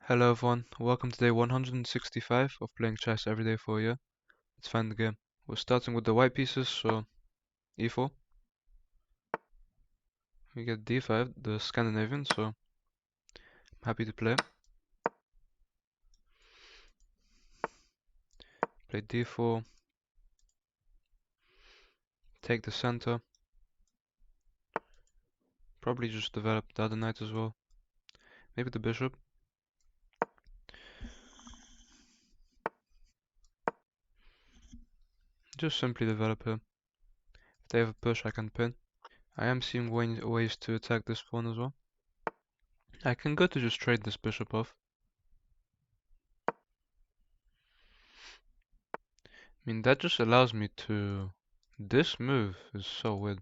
Hello everyone, welcome to day 165 of playing chess every day for a year. Let's find the game. We're starting with the white pieces, so e4. We get d5, the Scandinavian, so I'm happy to play. Play d4, take the center. Probably just develop the other knight as well. Maybe the bishop. Just simply develop here. If they have a push, I can pin. I am seeing ways to attack this pawn as well. I can go to just trade this bishop off. I mean, that just allows me to... This move is so weird.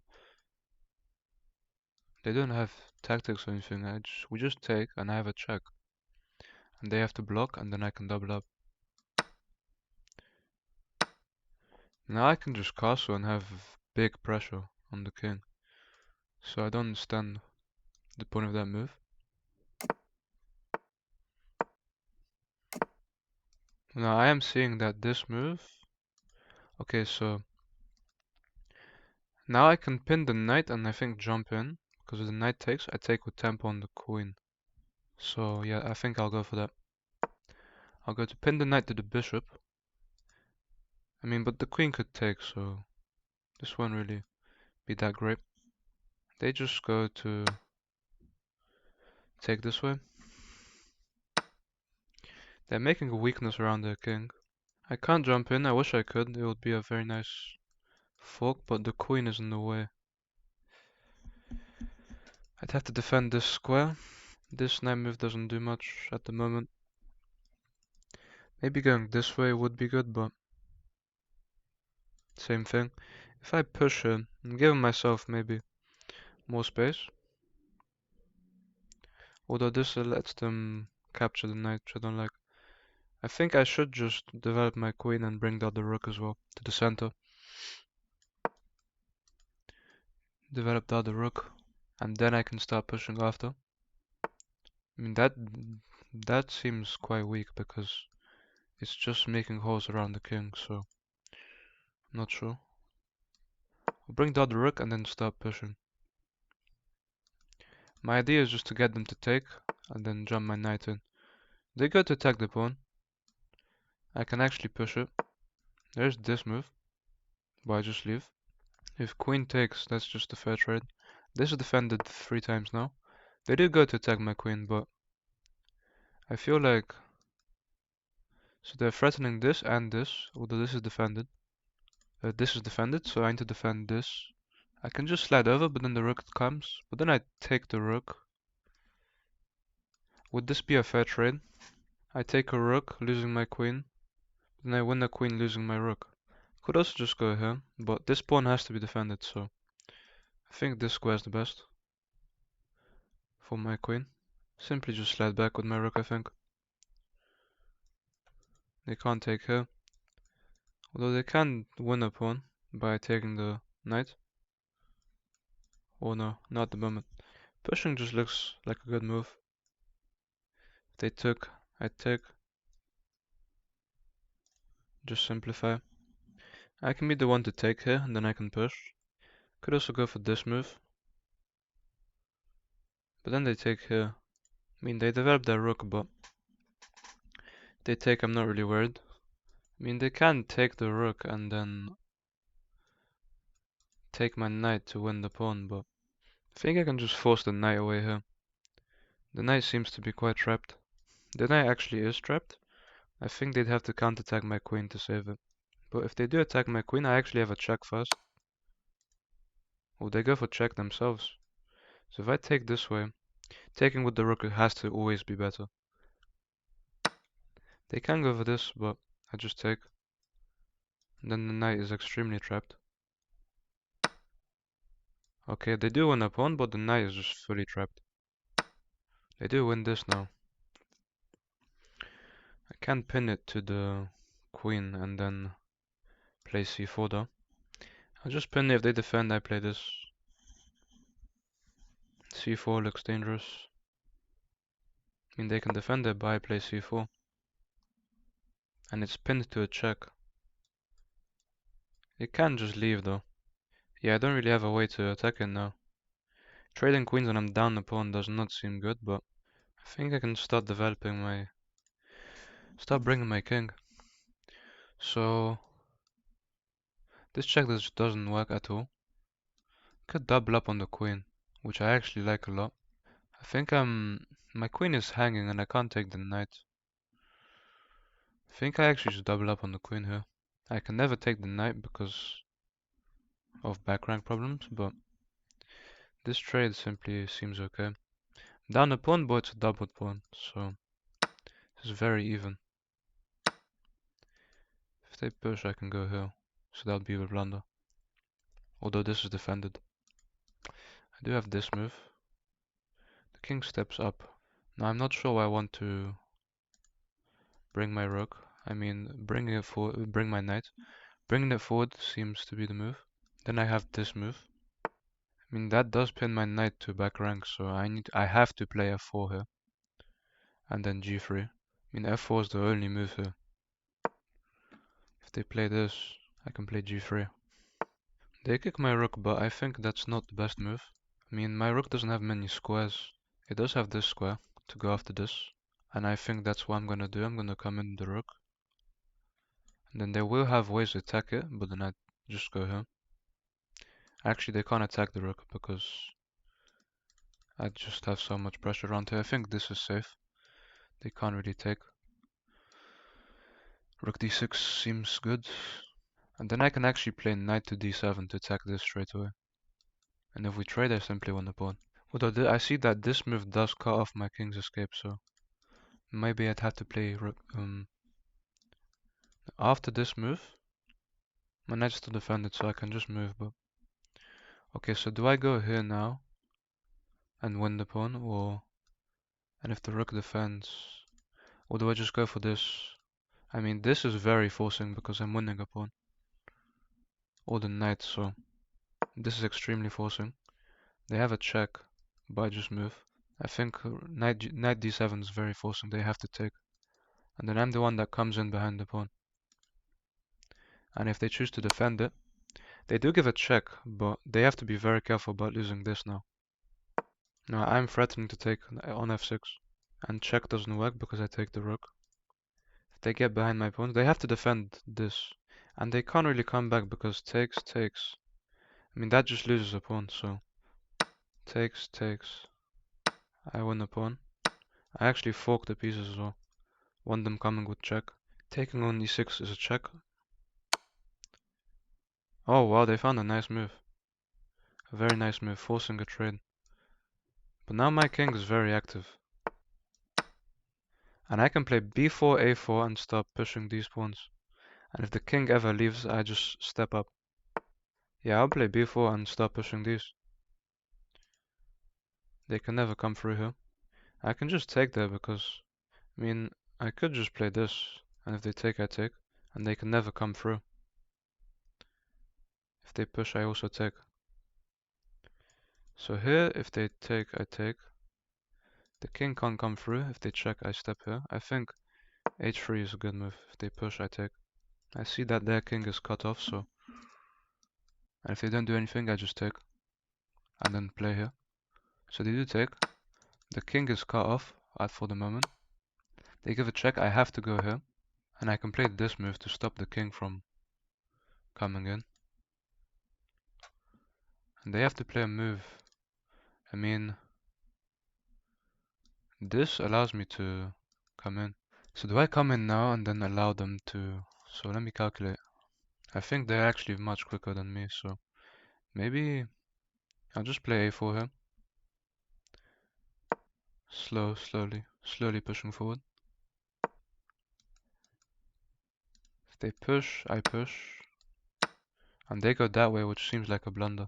They don't have tactics or anything. We just take and I have a check. And they have to block and then I can double up. Now I can just castle and have big pressure on the king. So I don't understand the point of that move. Now I am seeing that this move... Okay, so... Now I can pin the knight and I think jump in. Because if the knight takes, I take with tempo on the queen. So yeah, I think I'll go for that. I'll go to pin the knight to the bishop. I mean, but the queen could take, so... This won't really be that great. They just go to... Take this way. They're making a weakness around their king. I can't jump in, I wish I could, it would be a very nice fork, but the queen is in the way. I'd have to defend this square. This knight move doesn't do much at the moment. Maybe going this way would be good, but same thing. If I push it, I'm giving myself maybe more space. Although this lets them capture the knight, which I don't like. I think I should just develop my queen and bring the other rook as well to the center. Develop the other rook, and then I can start pushing after. I mean that seems quite weak because it's just making holes around the king, so I'm not sure. I'll bring the other rook and then start pushing. My idea is just to get them to take and then jump my knight in. They go to attack the pawn. I can actually push it. There's this move, but I just leave. If queen takes, that's just a fair trade. This is defended 3 times now. They do go to attack my queen, but I feel like... So they're threatening this and this, although this is defended. This is defended, so I need to defend this. I can just slide over, but then the rook comes. But then I take the rook. Would this be a fair trade? I take a rook, losing my queen. Then I win the queen, losing my rook. Could also just go here, but this pawn has to be defended, so I think this square is the best for my queen. Simply just slide back with my rook, I think. They can't take here. Although they can win a pawn by taking the knight. Oh no, not at the moment. Pushing just looks like a good move. If they took, I take. Just simplify. I can be the one to take here, and then I can push. Could also go for this move. But then they take here. I mean, they develop their rook, but they take, I'm not really worried. I mean, they can take the rook and then take my knight to win the pawn, but I think I can just force the knight away here. The knight seems to be quite trapped. The knight actually is trapped. I think they'd have to counterattack my queen to save it. But if they do attack my queen, I actually have a check first. Oh, they go for check themselves. So if I take this way, taking with the rook has to always be better. They can go for this, but I just take. And then the knight is extremely trapped. Okay, they do win a pawn, but the knight is just fully trapped. They do win this now. I can pin it to the queen and then play c4 though. I'll just pin it. If they defend, I play this. c4 looks dangerous. I mean, they can defend it by play c4. And it's pinned to a check. It can just leave though. Yeah, I don't really have a way to attack it now. Trading queens when I'm down a pawn does not seem good, but I think I can start bringing my king. So this check just doesn't work at all. Could double up on the queen, which I actually like a lot. I think my queen is hanging and I can't take the knight. I think I actually should double up on the queen here. I can never take the knight because of back rank problems, but this trade simply seems okay. Down a pawn, but it's a doubled pawn, so it's very even. If they push, I can go here, so that'll be a blunder. Although this is defended. I do have this move. The king steps up. Now I'm not sure why I want to bring my rook. I mean, bring my knight. Bringing it forward seems to be the move. Then I have this move. I mean, that does pin my knight to back rank, so I have to play f4 here. And then g3. I mean, f4 is the only move here. If they play this, I can play g3. They kick my rook, but I think that's not the best move. I mean, my rook doesn't have many squares. It does have this square to go after this. And I think that's what I'm gonna do. I'm gonna come in the rook. And then they will have ways to attack it, but then I just go here. Actually, they can't attack the rook because I just have so much pressure around here. I think this is safe. They can't really take. Rook d6 seems good. And then I can actually play knight to d7 to attack this straight away. And if we trade, I simply win the pawn. Although I see that this move does cut off my king's escape, so maybe I'd have to play rook. After this move, my knight's still defended, so I can just move. But okay, so do I go here now and win the pawn, and if the rook defends, or do I just go for this? I mean, this is very forcing because I'm winning a pawn. Or the knight, so this is extremely forcing. They have a check, but I just move. I think knight d7 is very forcing. They have to take. And then I'm the one that comes in behind the pawn. And if they choose to defend it, they do give a check, but they have to be very careful about losing this now. Now I'm threatening to take on f6. And check doesn't work because I take the rook. If they get behind my pawn, they have to defend this. And they can't really come back because takes. I mean, that just loses a pawn, so takes. I win the pawn. I actually fork the pieces as well. Want them coming with check. Taking on e6 is a check. Oh wow, they found a nice move. A very nice move, forcing a trade. But now my king is very active. And I can play b4, a4 and start pushing these pawns. And if the king ever leaves, I just step up. Yeah, I'll play b4 and start pushing these. They can never come through here. I can just take there because, I mean, I could just play this. And if they take, I take. And they can never come through. If they push, I also take. So here, if they take, I take. The king can't come through. If they check, I step here. I think h3 is a good move. If they push, I take. I see that their king is cut off, so... And if they don't do anything, I just take. And then play here. So they do take. The king is cut off for the moment. They give a check, I have to go here. And I can play this move to stop the king from coming in. And they have to play a move. I mean... This allows me to come in. So do I come in now and then allow them to... So let me calculate. I think they're actually much quicker than me, so... Maybe... I'll just play a4 here. Slowly pushing forward. If they push, I push. And they go that way, which seems like a blunder.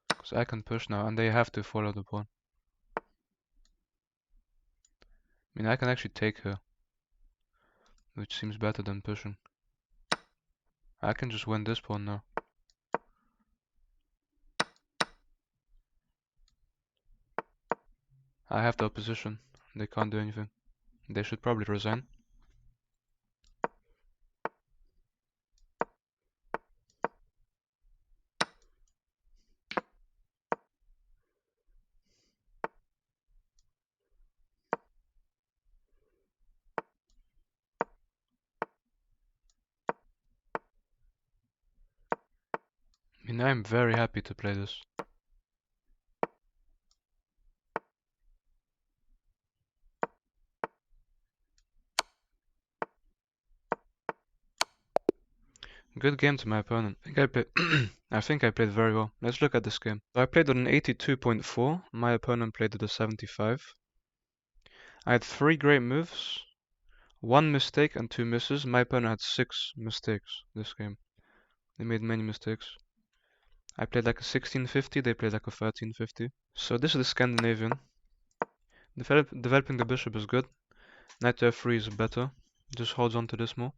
Because I can push now, and they have to follow the pawn. I mean, I can actually take her. Which seems better than pushing. I can just win this pawn now. I have the opposition. They can't do anything. They should probably resign. I mean, I'm very happy to play this. Good game to my opponent. I think I played very well. Let's look at this game. So I played at an 82.4. My opponent played at a 75. I had 3 great moves, 1 mistake and 2 misses. My opponent had 6 mistakes this game. They made many mistakes. I played like a 1650, they played like a 1350. So this is the Scandinavian. Developing the bishop is good. Knight to f3 is better. Just holds on to this more.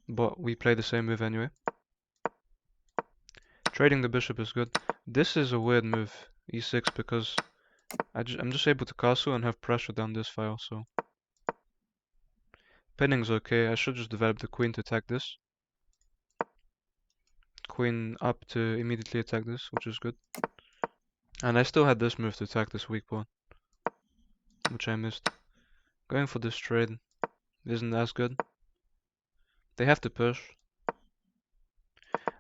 But we play the same move anyway. Trading the bishop is good. This is a weird move, e6, because I'm just able to castle and have pressure down this file, so... Pinning's okay, I should just develop the queen to attack this. Queen up to immediately attack this, which is good. And I still had this move to attack this weak pawn, which I missed. Going for this trade isn't as good. They have to push.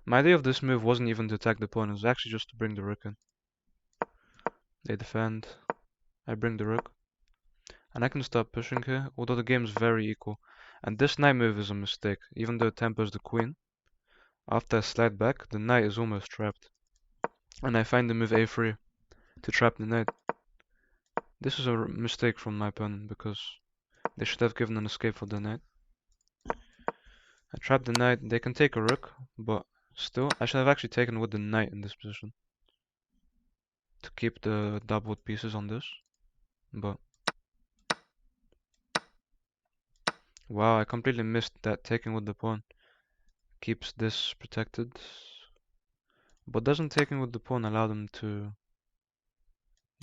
My idea of this move wasn't even to attack the pawn, it was actually just to bring the rook in. They defend. I bring the rook. And I can start pushing here, although the game's very equal. And this knight move is a mistake, even though it tempers the queen. After I slide back, the knight is almost trapped. And I find the move a3 to trap the knight. This is a mistake from my opponent, because they should have given an escape for the knight. I trap the knight, they can take a rook, but still, I should have actually taken with the knight in this position. To keep the doubled pieces on this, but... Wow, I completely missed that taking with the pawn. Keeps this protected. But doesn't taking with the pawn allow them to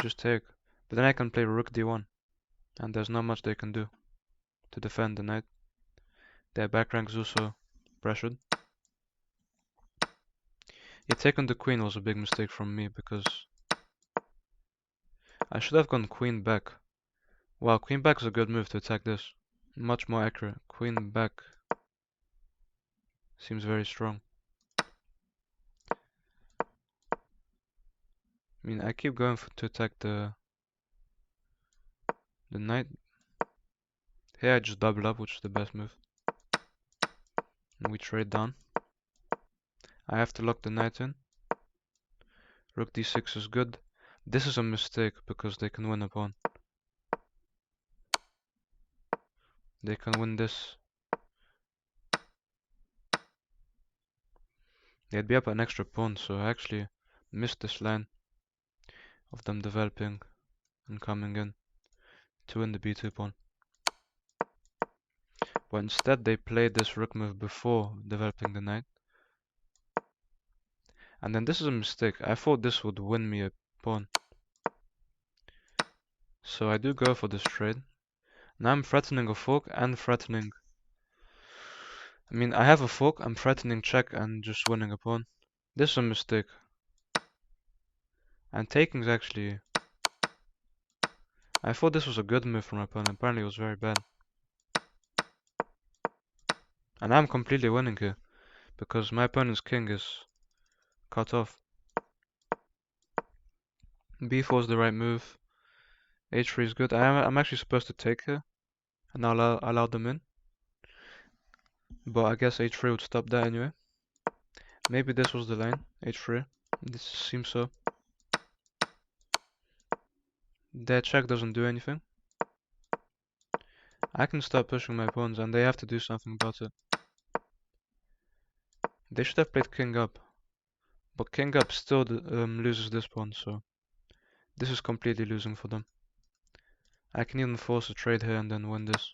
just take? But then I can play rook d1. And there's not much they can do to defend the knight. Their back rank is also pressured. Yeah, taking the queen was a big mistake from me because I should have gone queen back. Wow, queen back is a good move to attack this. Much more accurate. Queen back seems very strong. I mean, I keep going to attack the knight. Here I just double up, which is the best move. And we trade down. I have to lock the knight in. Rook d6 is good. This is a mistake because they can win a pawn. They can win this. They'd be up an extra pawn, so I actually missed this line of them developing and coming in to win the b2 pawn. But instead they played this rook move before developing the knight. And then this is a mistake. I thought this would win me a pawn. So I do go for this trade. Now I'm threatening a fork and threatening... I mean, I have a fork, I'm threatening check and just winning a pawn. This is a mistake. And taking is actually... I thought this was a good move from my opponent, apparently it was very bad. And I'm completely winning here, because my opponent's king is cut off. b4 is the right move. h3 is good. I'm actually supposed to take here, and allow them in. But I guess h3 would stop that anyway. Maybe this was the line, h3. This seems so. Their check doesn't do anything. I can start pushing my pawns, and they have to do something about it. They should have played king up. But king up still loses this pawn, so this is completely losing for them. I can even force a trade here and then win this.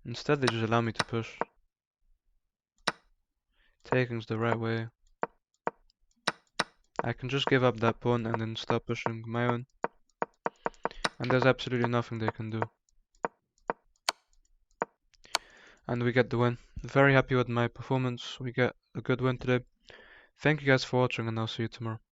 Instead they just allow me to push. Taking's the right way. I can just give up that pawn and then start pushing my own. And there's absolutely nothing they can do. And we get the win. Very happy with my performance. We get a good win today. Thank you guys for watching, and I'll see you tomorrow.